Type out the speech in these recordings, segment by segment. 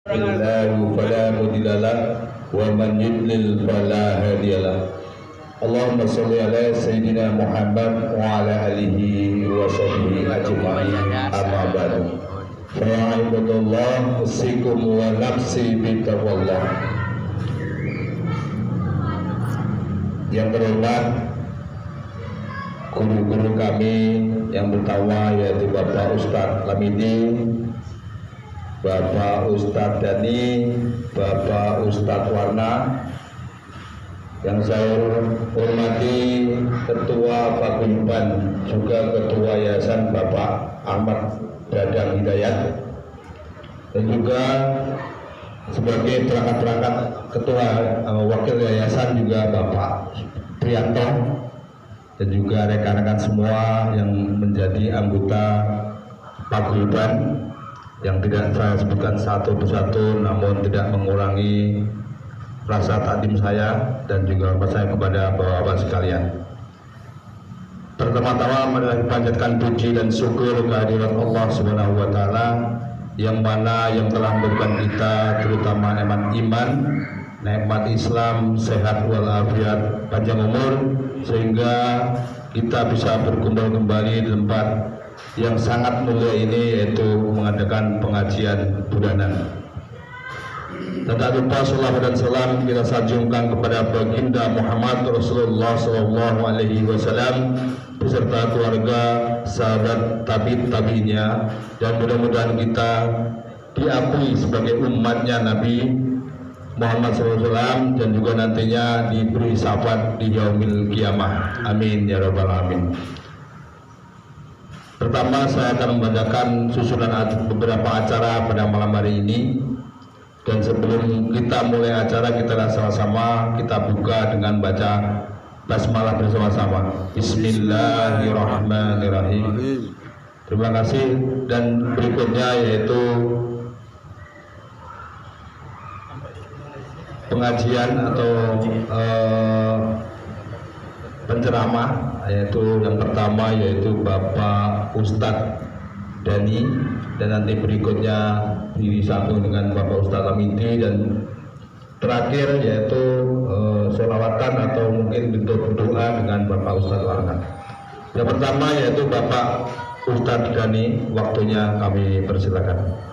الله فلا مضل له ومن يضلل فلا هادي له. اللهم صل على سيدنا محمد وعلى آله وصحبه أجمعين. أما بعد فيا عباد الله أوصيكم ونفسي بتقوى الله. Yang terhormat guru-guru kami yang pertama yaitu Bapak Ustadz Lamidi, Bapak Ustadz Dani, Bapak Ustadz Warna, yang saya hormati Ketua Paguyuban juga Ketua Yayasan Bapak Ahmad Dadang Hidayat, dan juga sebagai perangkat-perangkat Ketua Wakil Yayasan juga Bapak Prianto, dan juga rekan-rekan semua yang menjadi anggota Paguyuban yang tidak saya sebutkan satu persatu, namun tidak mengurangi rasa takdim saya dan juga hormat saya kepada bapak-bapak sekalian. Pertama-tama marilah panjatkan puji dan syukur kehadirat Allah Subhanahu wa taala yang mana yang telah memberikan kita terutama nikmat iman, nikmat Islam, sehat walafiat, panjang umur, sehingga kita bisa berkumpul kembali di tempat yang sangat mulia ini, yaitu mengadakan pengajian bulanan. Dan tak lupa salawat dan salam kita sanjungkan kepada baginda Muhammad Rasulullah SAW beserta keluarga, sahabat, tabi'inya, dan mudah-mudahan kita diakui sebagai umatnya Nabi Muhammad SAW dan juga nantinya diberi syafaat di yaumil kiamah. Amin ya rabbal alamin. Pertama, saya akan membacakan susunan beberapa acara pada malam hari ini. Dan sebelum kita mulai acara, kita sama-sama kita buka dengan baca basmalah bersama-sama. Bismillahirrahmanirrahim. Terima kasih. Dan berikutnya yaitu pengajian atau penceramah, yaitu yang pertama yaitu Bapak Ustadz Dani, dan nanti berikutnya disambung dengan Bapak Ustadz Lamidi, dan terakhir yaitu sholawatan atau mungkin bentuk doa dengan Bapak Ustadz Warna. Yang pertama yaitu Bapak Ustadz Dani, waktunya kami persilakan.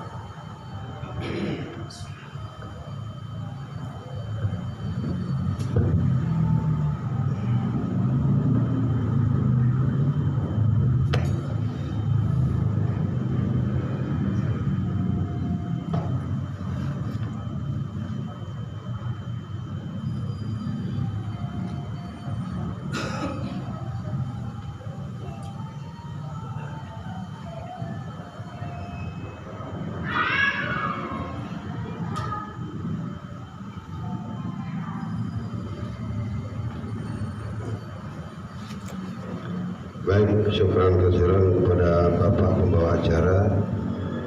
Baik, syukran kasiran kepada Bapak pembawa acara,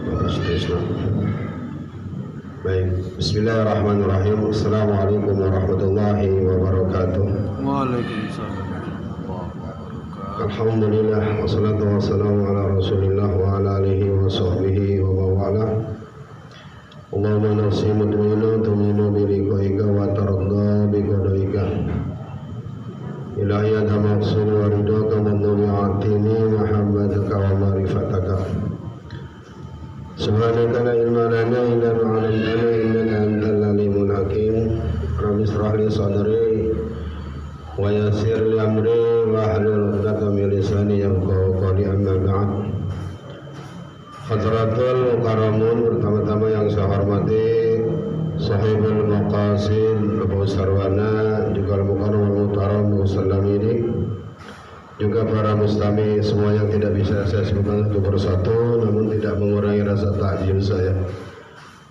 Bapak Sutrisno. Baik, bismillahirrahmanirrahim. Assalamualaikum warahmatullahi wabarakatuh. Waalaikumsalam warahmatullahi wabarakatuh. Alhamdulillah, wassalatu wassalamu ala rasulillah wa ala alihi wa sahbihi wa mawala. Allahumma nafsi mutmainah tuminu biliqaika wa taradda biqadaika. Ilahi ada maksud wa ridhaka madhuli atini muhammadaka wa marifataka. Subhanaka la ilma lana illa ma 'allamtana innaka antal alimul hakim. Rabbi shrah li sadri wa yassir li amri wa hlul 'uqdatam min lisani yafqahu qawli, amma ba'd. Hadratul Karamun, pertama-tama yang saya hormati Sahibul Maqasid Bapak Sarwana, juga Al-Mukarram Al-Muhtaram Musallam ini, juga para mustami semua yang tidak bisa saya sebutkan satu persatu, namun tidak mengurangi rasa takjub saya.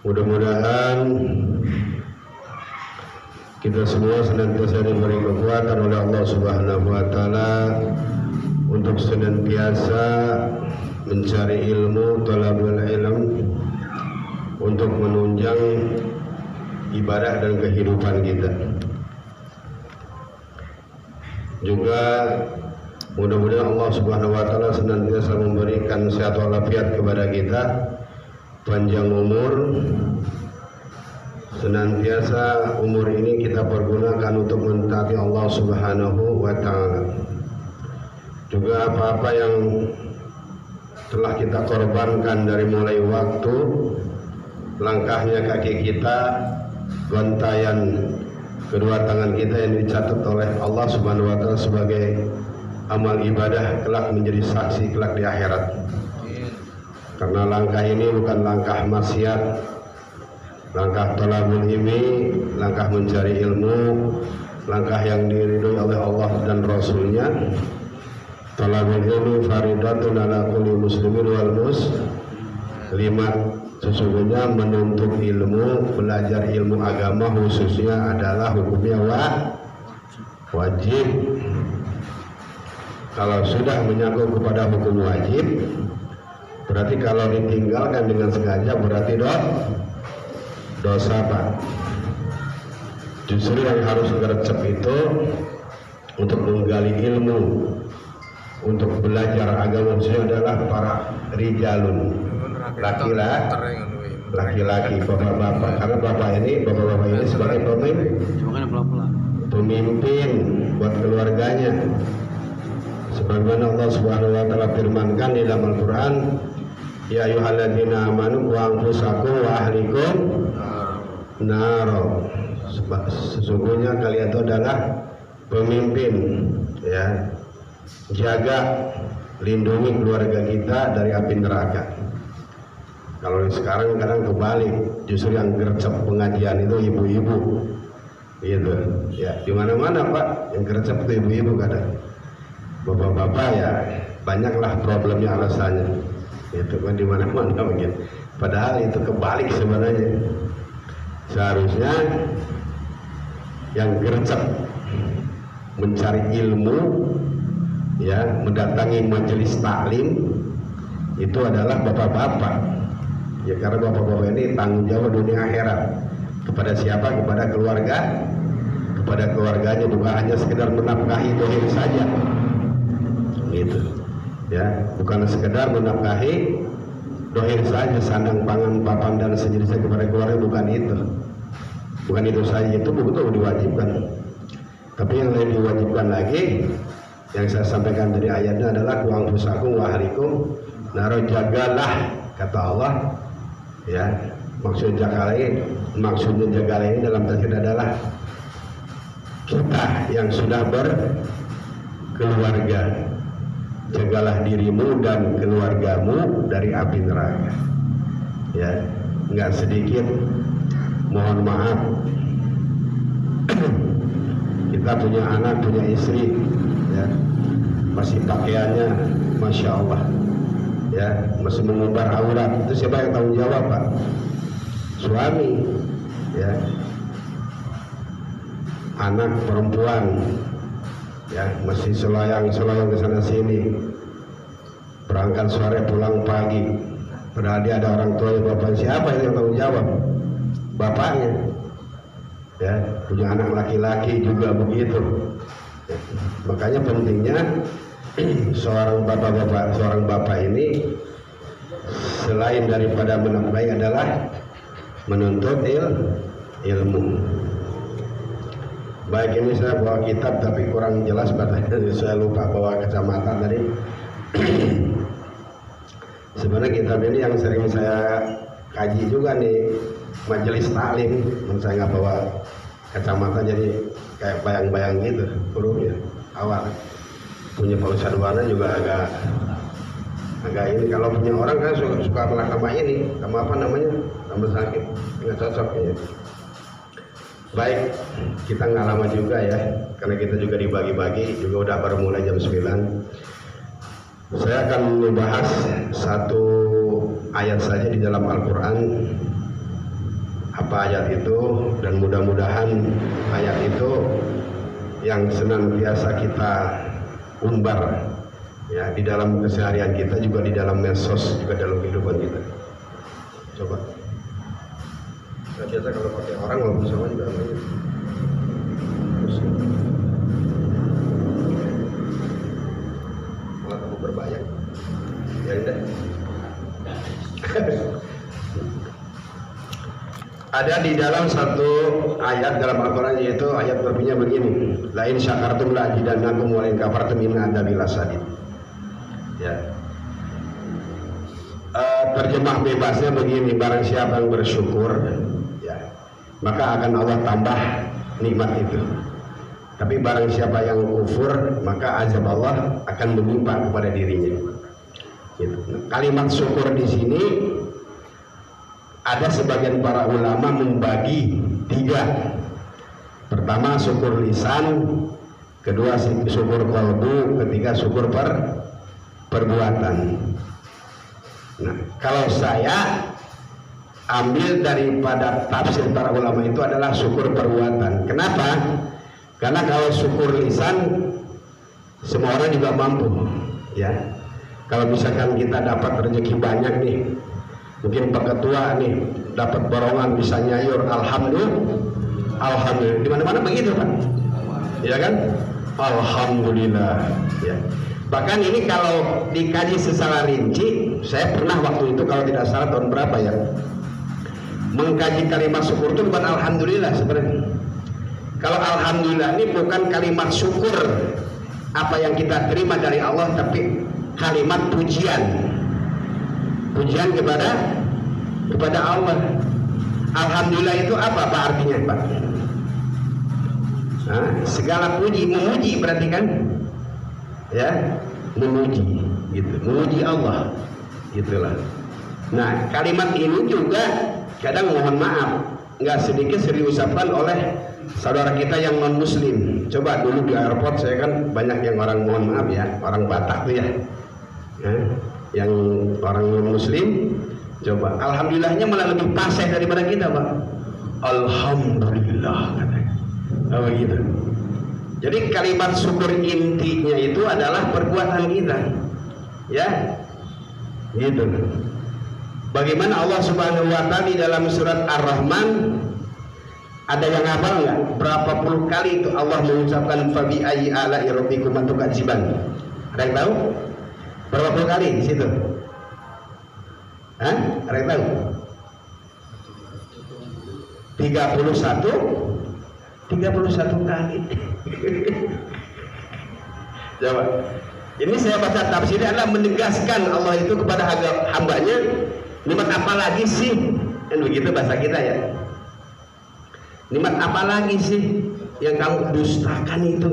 Mudah-mudahan kita semua senantiasa diberi kekuatan oleh Allah Subhanahu wa taala untuk senantiasa mencari ilmu, talabul ilm, untuk menunjang ibadah dan kehidupan kita. Juga mudah-mudahan Allah Subhanahu wa taala senantiasa memberikan sehat walafiat kepada kita, panjang umur, senantiasa umur ini kita pergunakan untuk mentaati Allah Subhanahu wa Ta'ala. Juga apa-apa yang telah kita korbankan dari mulai waktu, langkahnya kaki kita, gontayan kedua tangan kita yang dicatat oleh Allah Subhanahu wa Ta'ala sebagai amal ibadah kelak menjadi saksi kelak di akhirat. Karena langkah ini bukan langkah maksiat, langkah thalabul ilmi, langkah mencari ilmu, langkah yang diridhoi oleh Allah dan Rasulnya. Thalabul ilmi faridatun ala kulli muslimin wal muslimat. Sesungguhnya menuntut ilmu, belajar ilmu agama khususnya adalah hukumnya wajib. Kalau sudah menyangkut kepada hukum wajib, berarti kalau ditinggalkan dengan sengaja berarti dosa, Pak. Justru yang harus gercep itu untuk menggali ilmu, untuk belajar agama khususnya adalah para rijalun, laki-laki, bapak-bapak. Karena bapak ini sebagai pemimpin buat keluarganya. Sebagaimana Allah Subhanahu wa Ta'ala firmankan di dalam Al-Quran, ya ayyuhalladzina amanu qu anfusakum wa ahlikum naro. Sesungguhnya kalian itu adalah pemimpin, ya. Jaga, lindungi keluarga kita dari api neraka. Kalau sekarang kadang kebalik, justru yang gercep pengajian itu ibu-ibu, gitu. Ya, di mana-mana Pak, yang gercep itu ibu-ibu kadang. Bapak-bapak ya banyaklah problemnya alasannya, itu kan di mana-mana begitu. Padahal itu kebalik sebenarnya. Seharusnya yang gercep mencari ilmu, ya, mendatangi majelis taklim itu adalah bapak-bapak. Ya, karena bapak-bapak ini tanggung jawab dunia akhirat. Kepada siapa? Kepada keluarga, kepada keluarganya, bukan hanya sekedar menafkahi dohir saja. Gitu, ya, bukan sekedar menafkahi dohir saja, sandang pangan papan dan sejenisnya kepada keluarga, bukan itu saja, itu betul diwajibkan. Tapi yang lebih diwajibkan lagi yang saya sampaikan dari ayatnya adalah qu anfusakum wa ahlikum naro, jagalah, kata Allah, ya. Maksudnya jaga ini dalam tafsir adalah kita yang sudah berkeluarga. Jagalah dirimu dan keluargamu dari api neraka. Ya, nggak sedikit, mohon maaf, kita punya anak, punya istri, ya, masih pakaiannya, masya Allah, ya, masih mengumbar aurat. Itu siapa yang tanggung jawab, Pak? Suami, ya. Anak perempuan, ya, masih selayang ke sana sini, berangkat sore pulang pagi, padahal dia ada orang tua, bapak. Siapa yang tanggung jawab? Bapaknya, ya. Punya anak laki-laki juga begitu, ya. Makanya pentingnya seorang bapak ini selain daripada menafkahi adalah menuntut ilmu. Baik, ini saya bawa kitab tapi kurang jelas batanya, saya lupa bawa kacamata tadi. Sebenarnya kitab ini yang sering saya kaji juga nih majelis taklim, saya nggak bawa kacamata jadi kayak bayang-bayang gitu hurufnya awal. Punya Pak Ustadz Wana juga agak ini, kalau punya orang kan suka malah sama ini, sama apa namanya, sama sakit, nggak cocok ya. Baik, kita nggak lama juga ya, karena kita juga dibagi-bagi, juga udah baru mulai jam 9. Saya akan membahas satu ayat saja di dalam Al-Quran. Apa ayat itu? Dan mudah-mudahan ayat itu yang senantiasa kita umbar, ya, di dalam keseharian kita, juga di dalam medsos, juga dalam kehidupan kita. Coba. Nah, biasa kalau pakai orang walaupun sama juga namanya. Malah kamu berbayang. Ya udah. Ada di dalam satu ayat dalam Al-Quran, yaitu ayat berbunyi begini, lain syakartum la azidannakum wa in kafartum inna adzabi lasadid. Ya. Terjemah bebasnya begini, barang siapa yang bersyukur, ya, maka akan Allah tambah nikmat itu. Tapi barang siapa yang kufur, maka azab Allah akan menimpa kepada dirinya. Gitu. Kalimat syukur di sini ada sebagian para ulama membagi 3. Pertama syukur lisan, kedua syukur qalbu, ketiga syukur perbuatan. Nah, kalau saya ambil daripada tafsir para ulama itu adalah syukur perbuatan. Kenapa? Karena kalau syukur lisan semua orang juga mampu, ya. Kalau misalkan kita dapat rezeki banyak nih, mungkin Pak Ketua nih dapat borongan bisa nyayur, alhamdulillah. Di mana-mana begitu Pak, ya kan? Alhamdulillah. Ya. Bahkan ini kalau dikaji secara rinci, saya pernah waktu itu kalau tidak salah tahun berapa ya, mengkaji kalimat syukur itu bukan alhamdulillah sebenarnya. Kalau alhamdulillah ini bukan kalimat syukur apa yang kita terima dari Allah, tapi kalimat pujian kepada Allah. Alhamdulillah itu apa artinya Pak? Nah, segala puji, memuji berarti kan? Ya, memuji gitu, memuji Allah gitulah. Nah, kalimat ini juga kadang mohon maaf nggak sedikit sering diucapkan oleh saudara kita yang non muslim. Coba dulu di airport saya kan banyak yang orang, mohon maaf ya, orang Batak tuh ya, yang orang non muslim. Coba alhamdulillahnya malah lebih fasih daripada kita Pak. Alhamdulillah katanya. Oh gitu. Jadi kalimat syukur intinya itu adalah perbuatan kita, ya, gitu. Bagaimana Allah Subhanahu Wa Taala di dalam surat Ar-Rahman, ada yang hafal nggak? Berapa puluh kali itu Allah mengucapkan fabi ayyi ala'i rabbikum tukadziban? Ada yang tahu? Berapa puluh kali di situ? Hah? Ada yang tahu? 31 kali. Coba. Ini saya baca tafsirnya adalah menegaskan Allah itu kepada hambanya, nikmat apa lagi sih? Kan begitu bahasa kita ya. Nikmat apa lagi sih yang kamu dustakan itu?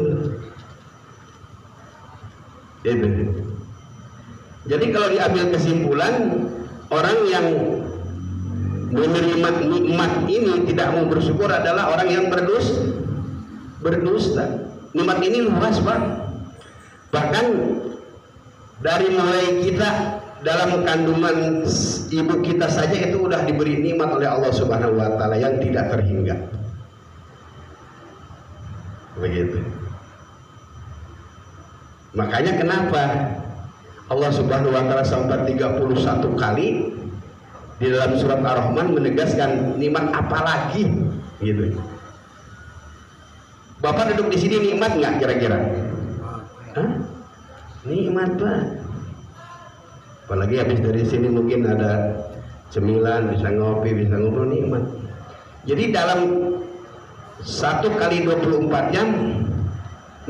Itu. Jadi kalau diambil kesimpulan, orang yang menerima nikmat ini tidak mau bersyukur adalah orang yang berdusta. Nikmat ini luas Pak. Bahkan dari mulai kita dalam kandungan ibu kita saja itu udah diberi nikmat oleh Allah Subhanahu Wa Taala yang tidak terhingga. Begitu. Makanya kenapa Allah Subhanahu Wa Taala sampai 31 kali di dalam surat Ar-Rahman menegaskan nikmat apa lagi, gitu. Bapak duduk di sini nikmat nggak kira-kira? Hah? Nikmat Pak. Apalagi habis dari sini mungkin ada cemilan, bisa ngopi, bisa ngobrol, nikmat. Jadi dalam 1 kali 24 jam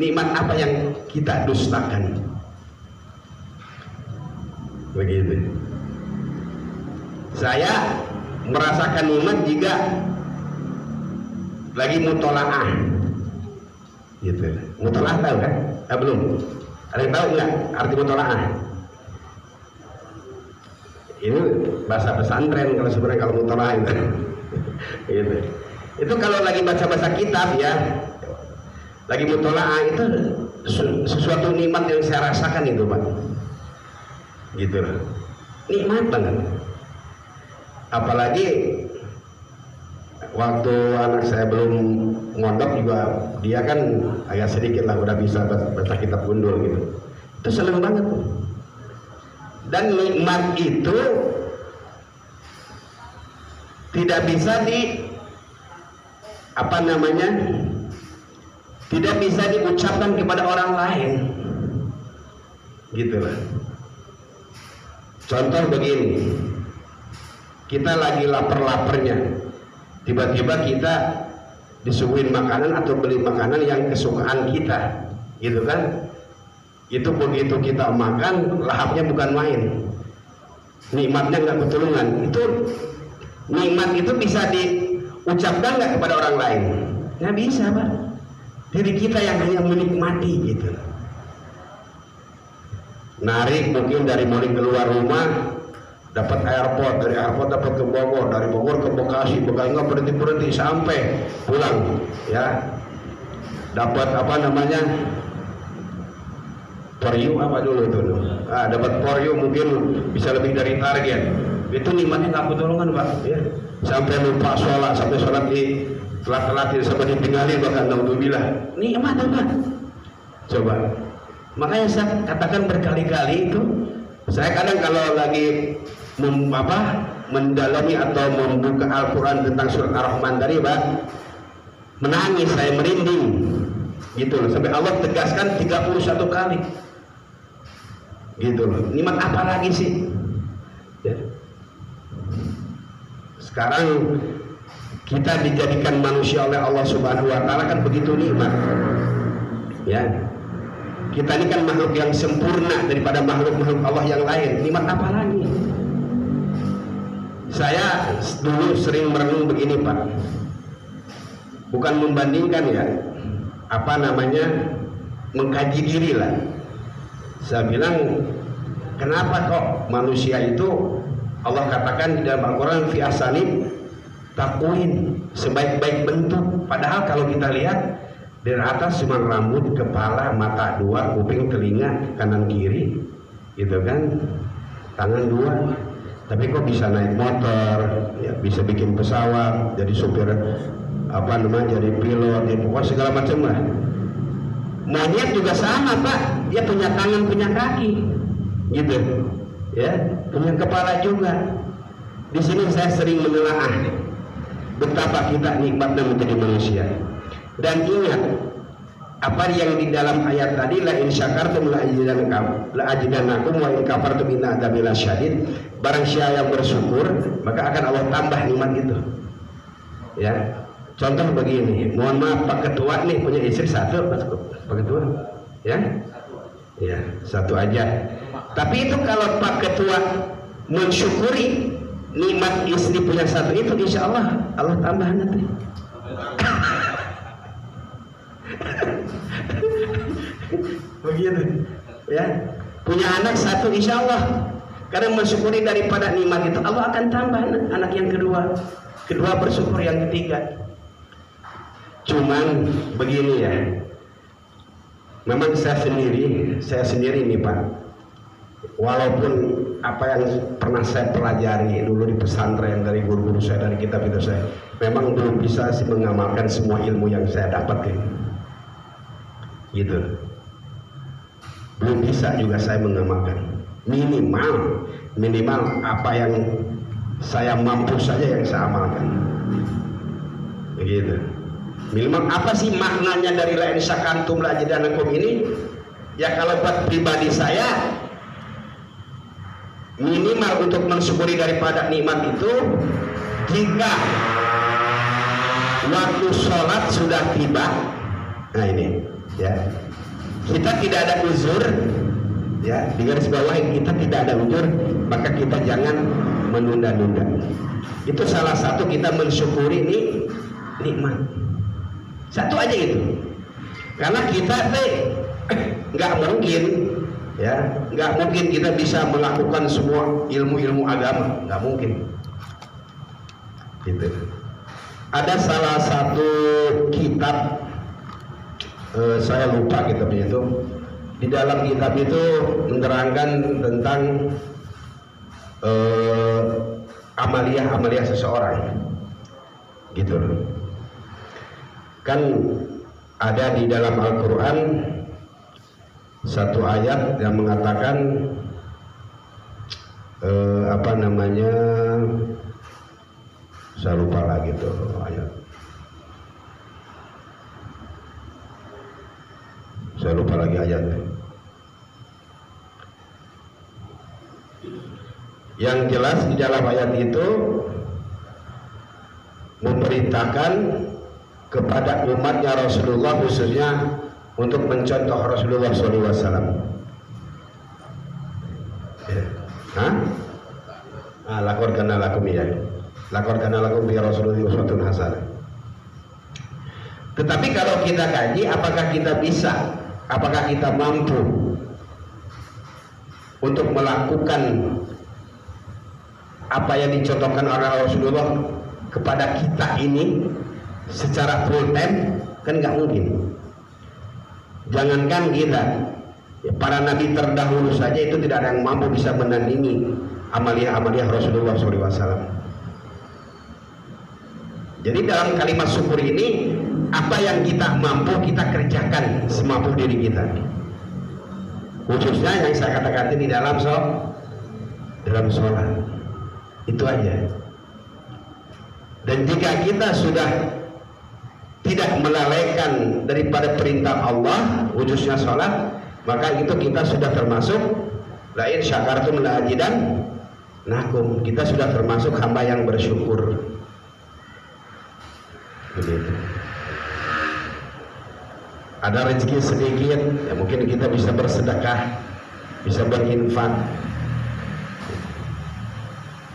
nikmat apa yang kita dustakan? Begitu. Saya merasakan nikmat jika lagi mutolaah, gitu. Mutolaah tahu kan? Belum. Ada yang tahu nggak arti mutolaah? Ini bahasa pesantren kalau sebenarnya kalau mutolaah itu. Gitu. Itu kalau lagi baca-baca kitab ya, lagi mutolaah itu sesuatu nikmat yang saya rasakan itu Pak. Gitu. Nikmat banget. Apalagi waktu anak saya belum mondok juga, dia kan agak sedikit lah udah bisa baca kitab gundul gitu. Itu seneng banget. Dan nikmat itu tidak bisa tidak bisa diucapkan kepada orang lain, gitu lah. Contoh begini, kita lagi lapar-laparnya, tiba-tiba kita disuguhin makanan atau beli makanan yang kesukaan kita, gitu kan? Itu begitu kita makan, lahapnya bukan main, nikmatnya nggak ketulungan. Itu nikmat itu bisa diucapkan nggak kepada orang lain? Nggak bisa, Pak. Diri kita yang hanya menikmati gitu. Narik mungkin dari mulai keluar rumah dapat airport, dari airport dapat ke Bogor, dari Bogor ke Bekasi, nggak berhenti sampai pulang, ya. Dapat apa namanya, for you apa dulu itu, dapat for you mungkin bisa lebih dari target. Itu nikmatnya nggak ketulungan, Pak, ya. Sampai lupa sholat, sampai sholat di telat-telatin, sampai ditinggalin bahkan naudzubillah. Nikmat apa? Coba. Makanya saya katakan berkali-kali itu, saya kadang kalau lagi mendalami atau membuka Al-Quran tentang surat Ar-Rahman tadi, Pak, menangis, saya merinding gitu loh, sampai Allah tegaskan 31 kali gitu loh. Nikmat apa lagi sih, ya? Sekarang kita dijadikan manusia oleh Allah Subhanahu wa Ta'ala kan begitu nikmat, ya. Kita ini kan makhluk yang sempurna daripada makhluk-makhluk Allah yang lain. Nikmat apa lagi? Saya dulu sering merenung begini, Pak. Bukan membandingkan, ya, apa namanya, mengkaji diri lah. Saya bilang, kenapa kok manusia itu Allah katakan di dalam Al-Quran fi ahsani taqwim, sebaik-baik bentuk. Padahal kalau kita lihat dari atas cuma rambut, kepala, mata 2, kuping, telinga, kanan kiri, gitu kan, tangan 2. Tapi kok bisa naik motor, ya, bisa bikin pesawat, jadi supir, apa namanya, jadi pilot, ya, pokoknya segala macam lah. Monyet juga sama, Pak, dia punya tangan, punya kaki, gitu, ya, punya kepala juga. Di sini saya sering menelaah betapa kita nikmatnya menjadi manusia. Dan ingat apa yang di dalam ayat tadi, la in syakartum la azidannakum wa in kafartum inna adzabi lasyadid. Barang siapa yang bersyukur maka akan Allah tambah nikmat itu, ya. Contoh begini, mohon maaf Pak Ketua nih punya istri 1, Pak Ketua, ya, ya, 1 aja. Tapi itu kalau Pak Ketua mensyukuri nikmat istri punya 1 itu, insya Allah Allah tambah nanti. Begitu, ya. Punya anak 1, insya Allah karena mensyukuri daripada nikmat itu Allah akan tambah anak yang kedua bersyukur yang ketiga. Cuman begini, ya, memang saya sendiri nih, Pak, walaupun apa yang pernah saya pelajari dulu di pesantren dari guru-guru saya, dari kitab-kitab saya, memang belum bisa sih mengamalkan semua ilmu yang saya dapat, gitu. Belum bisa juga saya mengamalkan. Minimal apa yang saya mampu saja yang saya amalkan, begitu. Minimal apa sih maknanya dari la in syakartum la azidannakum ini? Ya kalau buat pribadi saya, minimal untuk mensyukuri daripada nikmat itu, jika waktu sholat sudah tiba, nah ini, ya, kita tidak ada uzur, ya, di garis bawahi kita tidak ada uzur, maka kita jangan menunda-nunda. Itu salah satu kita mensyukuri nikmat. 1 aja itu. Karena kita nggak mungkin, ya, nggak mungkin kita bisa melakukan semua ilmu-ilmu agama, nggak mungkin. Gitu. Ada salah satu kitab, saya lupa kitabnya itu. Di dalam kitab itu menerangkan tentang amalia seseorang, gitu. Kan ada di dalam Al-Quran satu ayat yang mengatakan apa namanya, saya lupa lagi tuh ayat. Saya lupa lagi ayatnya. Yang jelas di dalam ayat itu memberi diperintahkan kepada umatnya Rasulullah, khususnya untuk mencontoh Rasulullah SAW. Lakorkan lakum ya, lakorkan lakum bi Rasulullah uswatun hasanah. Tetapi kalau kita kaji, apakah kita bisa, apakah kita mampu untuk melakukan apa yang dicontohkan oleh Rasulullah kepada kita ini secara full time? Kan nggak mungkin. Jangankan kita, para nabi terdahulu saja itu tidak ada yang mampu bisa menandingi amaliah-amaliah Rasulullah SAW. Jadi dalam kalimat syukur ini, apa yang kita mampu kita kerjakan semampu diri kita. Khususnya yang saya katakan di dalam sholat. Itu aja. Dan jika kita sudah tidak melalaikan daripada perintah Allah, khususnya sholat, maka itu kita sudah termasuk la in syakartum la azidannakum. Kita sudah termasuk hamba yang bersyukur. Begitu. Ada rezeki sedikit, ya mungkin kita bisa bersedekah, bisa berinfak.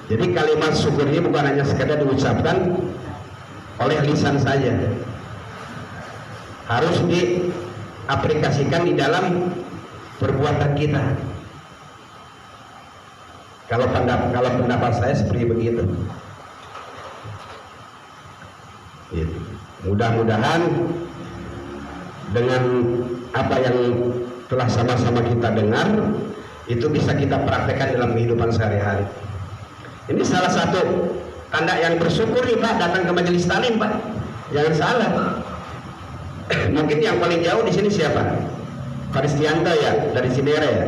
Jadi kalimat syukur ini bukan hanya sekadar diucapkan oleh lisan saja, harus diaplikasikan di dalam perbuatan kita. Kalau pendapat saya seperti begitu. Mudah-mudahan dengan apa yang telah sama-sama kita dengar itu bisa kita praktekkan dalam kehidupan sehari-hari. Ini salah satu tanda yang bersyukur nih Pak, datang ke majelis taklim Pak. Jangan salah. Mungkin yang paling jauh di sini siapa? Kristianto ya, dari Cinere ya.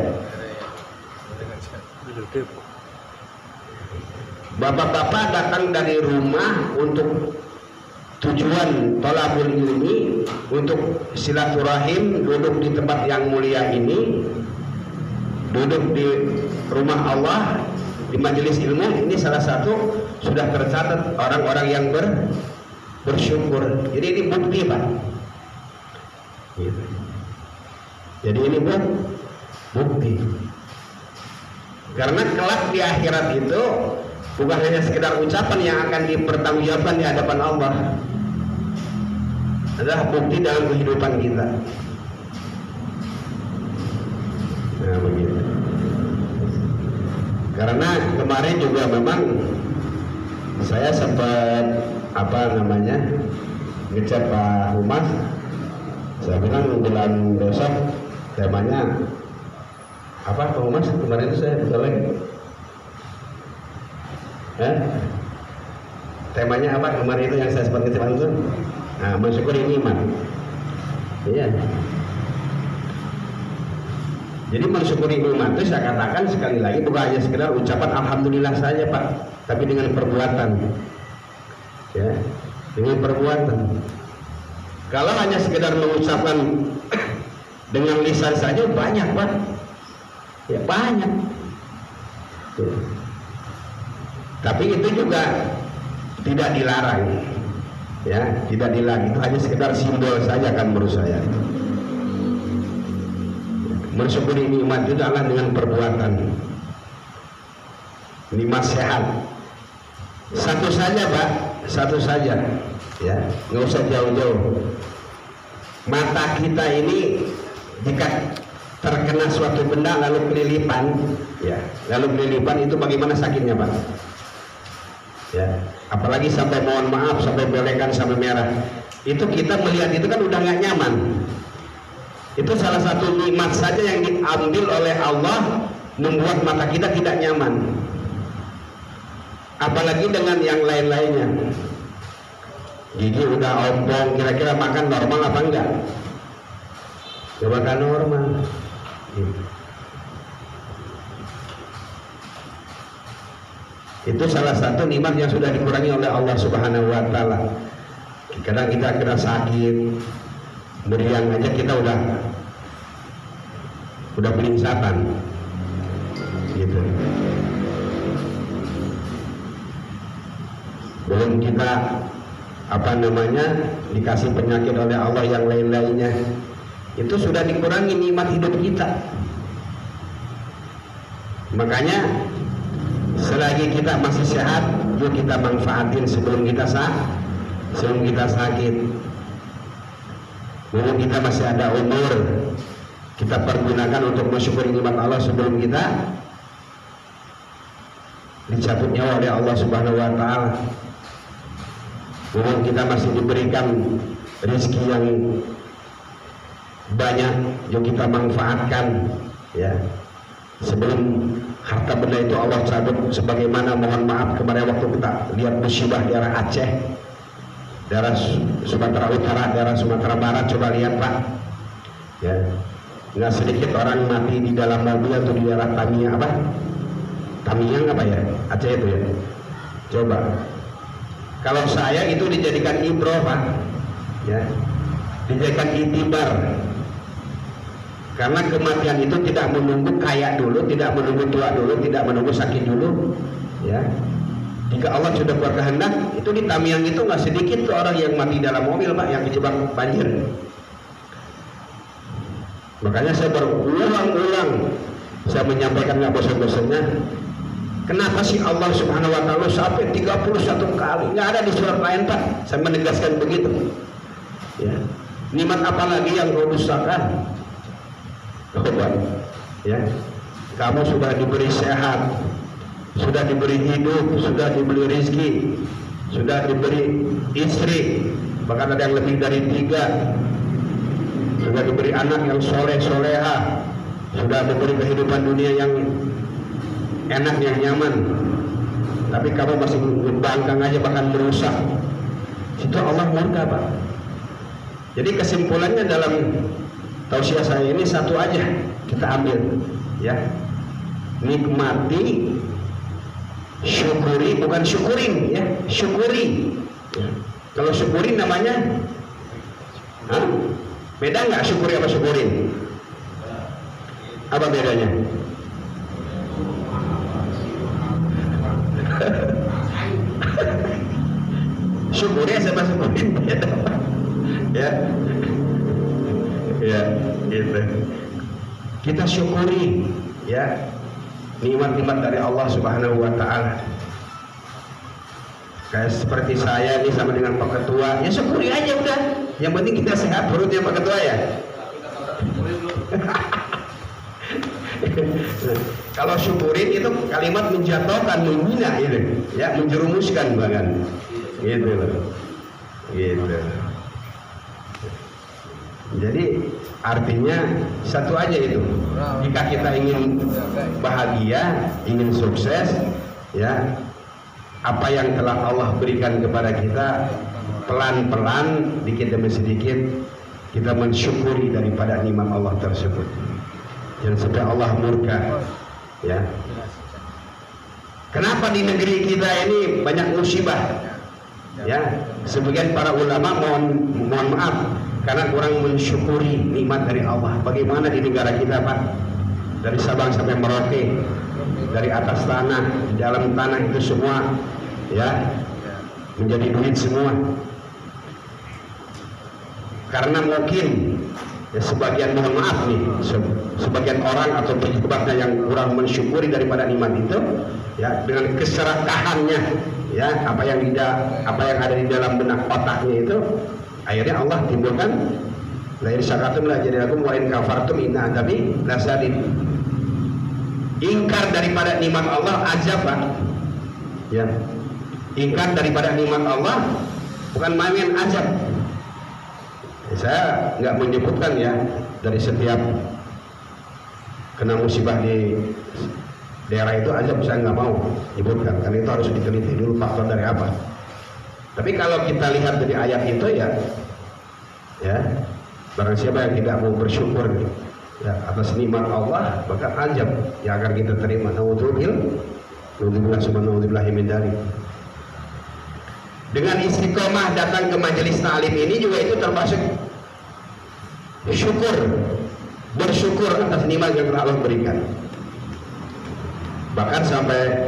Bapak-bapak datang dari rumah untuk tujuan thalabul ilmi, untuk silaturahim, duduk di tempat yang mulia ini, duduk di rumah Allah, di majelis ilmu. Ini salah satu sudah tercatat orang-orang yang bersyukur. Jadi ini bukti Pak. Gitu. Jadi ini bukti. Karena kelak di akhirat itu bukan hanya sekedar ucapan yang akan dipertanggungjawabkan di hadapan Allah, adalah bukti dalam kehidupan kita. Nah begitu. Karena kemarin juga memang saya sempat ngechat Pak Humas. Saya bilang bulan besok temanya apa Pak Humas? Kemarin itu saya bilang temanya apa kemarin itu yang saya sempat ngechat itu? Nah, mensyukuri iman. Iya. Jadi mensyukuri iman itu saya katakan sekali lagi bukan hanya sekedar ucapan alhamdulillah saja Pak, tapi dengan perbuatan. Ya, dengan perbuatan. Kalau hanya sekedar mengucapkan dengan lisan saja banyak Pak. Ya banyak. Tuh. Tapi itu juga tidak dilarang. Ya, tidak dilarang. Itu hanya sekedar simbol saja kan menurut saya. Mensyukuri nikmat itu adalah dengan perbuatan. Nikmat sehat. Satu saja Pak, satu saja. Ya, nggak usah jauh-jauh. Mata kita ini jika terkena suatu benda lalu kelilipan, ya, lalu kelilipan itu bagaimana sakitnya Pak? Ya, apalagi sampai mohon maaf sampai belekan sampai merah. Itu kita melihat itu kan udah nggak nyaman. Itu salah satu nikmat saja yang diambil oleh Allah membuat mata kita tidak nyaman. Apalagi dengan yang lain-lainnya. Gigi udah ompong, kira-kira makan normal apa enggak? Ya makan normal. Itu salah satu nikmat yang sudah dikurangi oleh Allah Subhanahu wa taala. Kadang kita kena sakit, meriang aja kita udah pelingsatan. Gitu. Belum kita dikasih penyakit oleh Allah yang lain-lainnya, itu sudah dikurangi nikmat hidup kita. Makanya selagi kita masih sehat, yuk kita manfaatin sebelum kita sakit. Mumpung kita masih ada umur, kita pergunakan untuk mensyukuri nikmat Allah sebelum kita dicabut nyawa oleh Allah Subhanahu wa taala. Mumpung kita masih diberikan rezeki yang banyak, yuk kita manfaatkan ya. Sebelum harta benda itu Allah cabut, sebagaimana mohon maaf kemarin waktu kita lihat musibah di daerah Aceh, daerah Sumatera Utara, daerah Sumatera Barat, coba lihat Pak ya, nggak sedikit orang mati di dalam mobil atau di daerah Tamiang apa ya, Aceh itu ya. Coba kalau saya itu dijadikan ibroh Pak ya, dijadikan itibar. Karena kematian itu tidak menunggu kaya dulu, tidak menunggu tua dulu, tidak menunggu sakit dulu ya. Jika Allah sudah berkehendak, itu di Tamiang itu nggak sedikit tuh orang yang mati dalam mobil Pak, yang kejebak banjir. Makanya saya berulang-ulang saya menyampaikan nggak bosan-bosannya, kenapa sih Allah Subhanahu wa taala sampai 31 kali? Nggak ada di surat lain Pak, saya menegaskan begitu ya. Nikmat apa lagi yang kau dustakan? Coba ya, kamu sudah diberi sehat, sudah diberi hidup, sudah diberi rezeki, sudah diberi istri, bahkan ada yang lebih dari 3, sudah diberi anak yang soleh-soleha, sudah diberi kehidupan dunia yang enak, yang nyaman, tapi kamu masih membangkang aja, bahkan merusak. Itu Allah murka Pak. Jadi kesimpulannya dalam tausiah saya ini satu aja kita ambil ya, nikmati, syukuri, bukan syukurin ya, syukuri ya. Kalau syukurin namanya beda nggak syukuri apa syukurin? Apa bedanya? Syukuri sama syukurin beda ya. Ya, gitu. Kita syukuri ya nikmat-nikmat dari Allah Subhanahu wa taala. Kayak seperti saya ini sama dengan Pak Ketua, ya syukuri aja udah. Yang penting kita sehat perutnya Pak Ketua ya. Kalau syukurin itu kalimat menjatuhkan, menghina itu, ya, menjerumuskan bahkan. Gitu loh. Gitu. Jadi artinya satu aja itu. Jika kita ingin bahagia, ingin sukses, ya, apa yang telah Allah berikan kepada kita, pelan-pelan, dikit demi sedikit, kita mensyukuri daripada nikmat Allah tersebut. Jangan sampai Allah murka, ya. Kenapa di negeri kita ini banyak musibah? Ya, sebagian para ulama mohon maaf karena kurang mensyukuri nikmat dari Allah. Bagaimana di negara kita Pak, dari Sabang sampai Merauke, dari atas tanah, di dalam tanah itu semua ya menjadi duit semua. Karena mungkin ya, sebagian, mohon maaf nih, sebagian orang atau penyebabnya yang kurang mensyukuri daripada nikmat itu ya, dengan keserakahannya ya, apa yang ada di dalam benak otaknya itu, akhirnya Allah timbulkan la in syakatum la jadilakum wa in kafartum inna adzabi lasadid. Ingkar daripada nikmat Allah azab Pak. Ya. Ingkar daripada nikmat Allah bukan main azab. Saya nggak menyebutkan ya dari setiap kena musibah di daerah itu azab, saya nggak mau menyebutkan, karena itu harus diteliti dulu faktor dari apa. Tapi kalau kita lihat dari ayat itu ya barang siapa yang tidak mau bersyukur ya atas nikmat Allah, maka azab yang akan kita terima. Naudzubillah min dzalik. Dengan istiqomah datang ke majelis ta'lim ini juga itu termasuk syukur, bersyukur atas nikmat yang Allah berikan. Bahkan sampai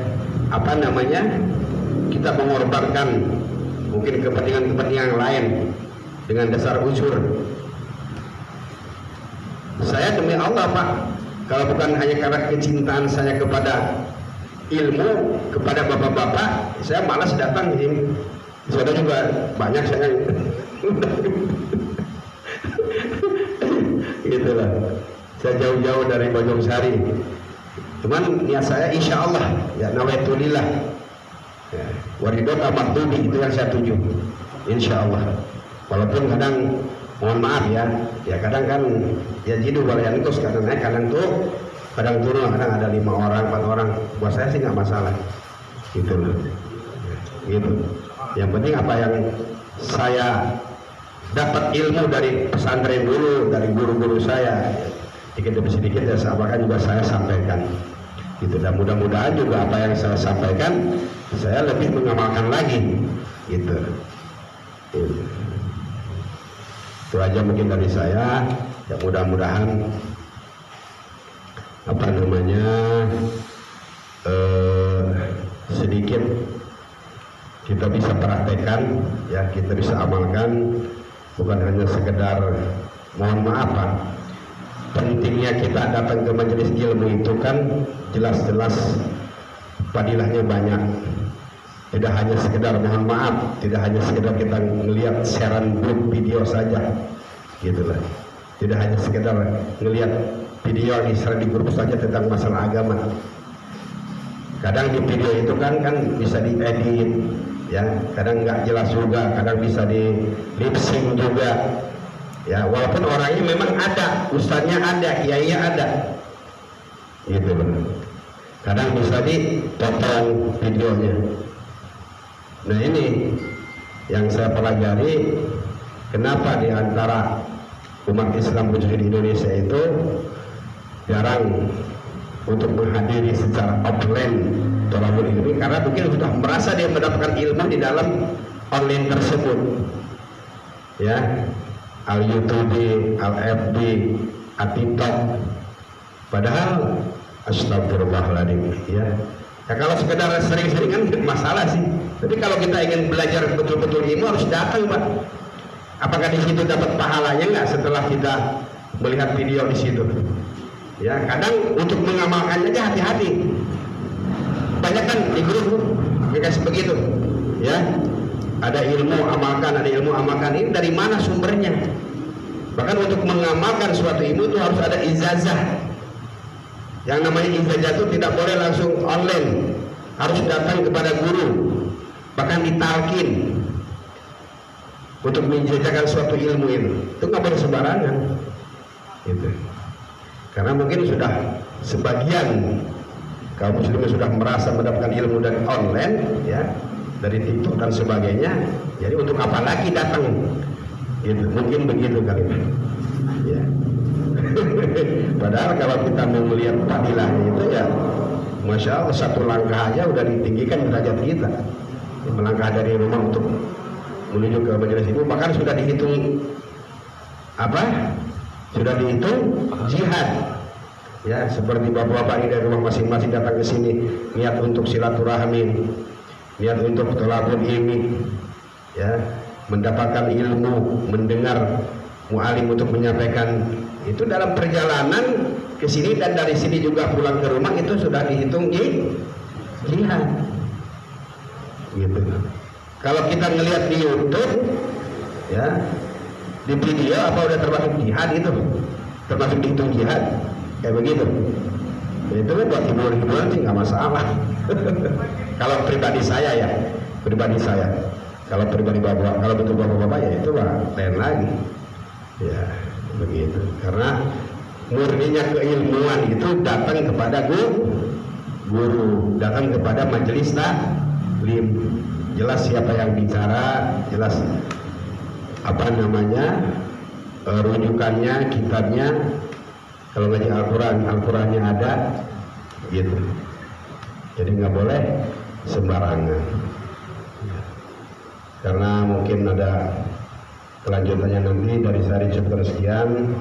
kita mengorbankan mungkin kepentingan lain dengan dasar uzur. Saya demi Allah Pak, kalau bukan hanya karena kecintaan saya kepada ilmu, kepada bapak-bapak, saya malas datang ini. Saya juga banyak saya gitulah. Saya jauh-jauh dari Bojongsari. Cuman niat saya insya Allah ya nawaitulillah. Ya, waridot amaktubi itu yang saya tuju. Insya Allah. Walaupun kadang mohon maaf ya kadang kan ya jidu walayan terus kadang naik kadang turun, kadang ada 5 orang 4 orang. Buat saya sih nggak masalah. Gitu loh. Gitu. Yang penting apa yang saya dapat ilmu dari pesantren dulu, dari guru-guru saya, sedikit demi sedikit ya sahabatkan juga saya sampaikan. Gitu. Dan mudah-mudahan juga apa yang saya sampaikan saya lebih mengamalkan lagi. Gitu. Gitu. Itu aja mungkin dari saya. Ya mudah-mudahan apa namanya sedikit kita bisa praktekkan, ya kita bisa amalkan, bukan hanya sekedar mohon maaf Pak. Pentingnya kita datang ke majelis ilmu itu kan jelas-jelas fadilahnya banyak. Tidak hanya sekedar mohon maaf, tidak hanya sekedar kita melihat siaran grup video saja, gitulah. Tidak hanya sekedar melihat video di grup saja tentang masalah agama. Kadang di video itu kan bisa diedit, ya. Kadang nggak jelas juga, kadang bisa di lip sync juga, ya. Walaupun orangnya memang ada, ustadznya ada, kiainya ada, gitu loh. Kadang bisa dipotong videonya. Nah ini yang saya pelajari, kenapa di antara umat Islam khususnya di Indonesia itu jarang untuk menghadiri secara offline thalabul ilmi, karena mungkin sudah merasa dia mendapatkan ilmu di dalam online tersebut, ya, al YouTube, al FB, al TikTok. Padahal astagfirullahaladzim, ya. Ya kalau sekedar sering-sering kan masalah sih. Tapi kalau kita ingin belajar betul-betul ilmu harus datang Pak. Apakah di situ dapat pahalanya nggak setelah kita melihat video di situ? Ya kadang untuk mengamalkannya aja hati-hati. Banyak kan di grup dikasih begitu, ya. Ada ilmu amalkan, ada ilmu amalkan. Ini dari mana sumbernya? Bahkan untuk mengamalkan suatu ilmu itu harus ada ijazah. Yang namanya ijazah itu tidak boleh langsung online, harus datang kepada guru, bahkan ditalkin untuk menjajahkan suatu ilmu itu nggak boleh sembarangan, gitu. Karena mungkin sudah sebagian kaum muslimin sudah merasa mendapatkan ilmu dari online, ya, dari TikTok dan sebagainya. Jadi untuk apa lagi datang? Gitu, mungkin begitu kali, ya. Padahal kalau kita mau melihat fadilahnya itu ya Masya Allah, satu langkah aja udah ditinggikan derajat kita. Melangkah dari rumah untuk menuju ke majelis ilmu, bahkan sudah dihitung apa? Sudah dihitung jihad. Ya, seperti bapak-bapak ini dari rumah masing-masing datang ke sini niat untuk silaturahmi, niat untuk thalabul ilmi, ya, mendapatkan ilmu, mendengar mu'alim untuk menyampaikan. Itu dalam perjalanan ke sini dan dari sini juga pulang ke rumah itu sudah dihitung jihad, gitu. Kalau kita ngelihat di YouTube, ya, di video apa udah termasuk jihad itu, termasuk dihitung jihad, kayak begitu. Itu kan buat hiburan-hiburan sih nggak masalah. Kalau pribadi saya ya, pribadi saya. Kalau pribadi bapak, kalau betul bapak-bapak ya itu lah lain lagi, ya. Begitu, karena murninya keilmuan itu datang kepada guru, datang kepada majelis taklim. Jelas siapa yang bicara, jelas apa namanya rujukannya, kitabnya. Kalau ngaji Al-Qurannya ada, gitu. Jadi nggak boleh sembarangan, karena mungkin ada kelanjutannya nanti dari sehari cukup sekian.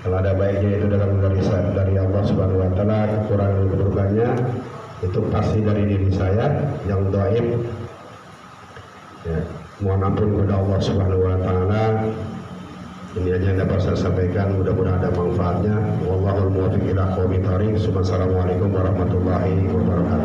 Kalau ada baiknya itu dari Allah Subhanahu Wa Taala, kekurangan keburukannya itu pasti dari diri saya yang dhaif. Ya, Mohon ampun kepada Allah Subhanahu wa taala. Ini aja yang dapat saya sampaikan, mudah-mudahan ada manfaatnya. Wallahul muwaffiq ila aqwamit thoriq. Assalamualaikum warahmatullahi wabarakatuh.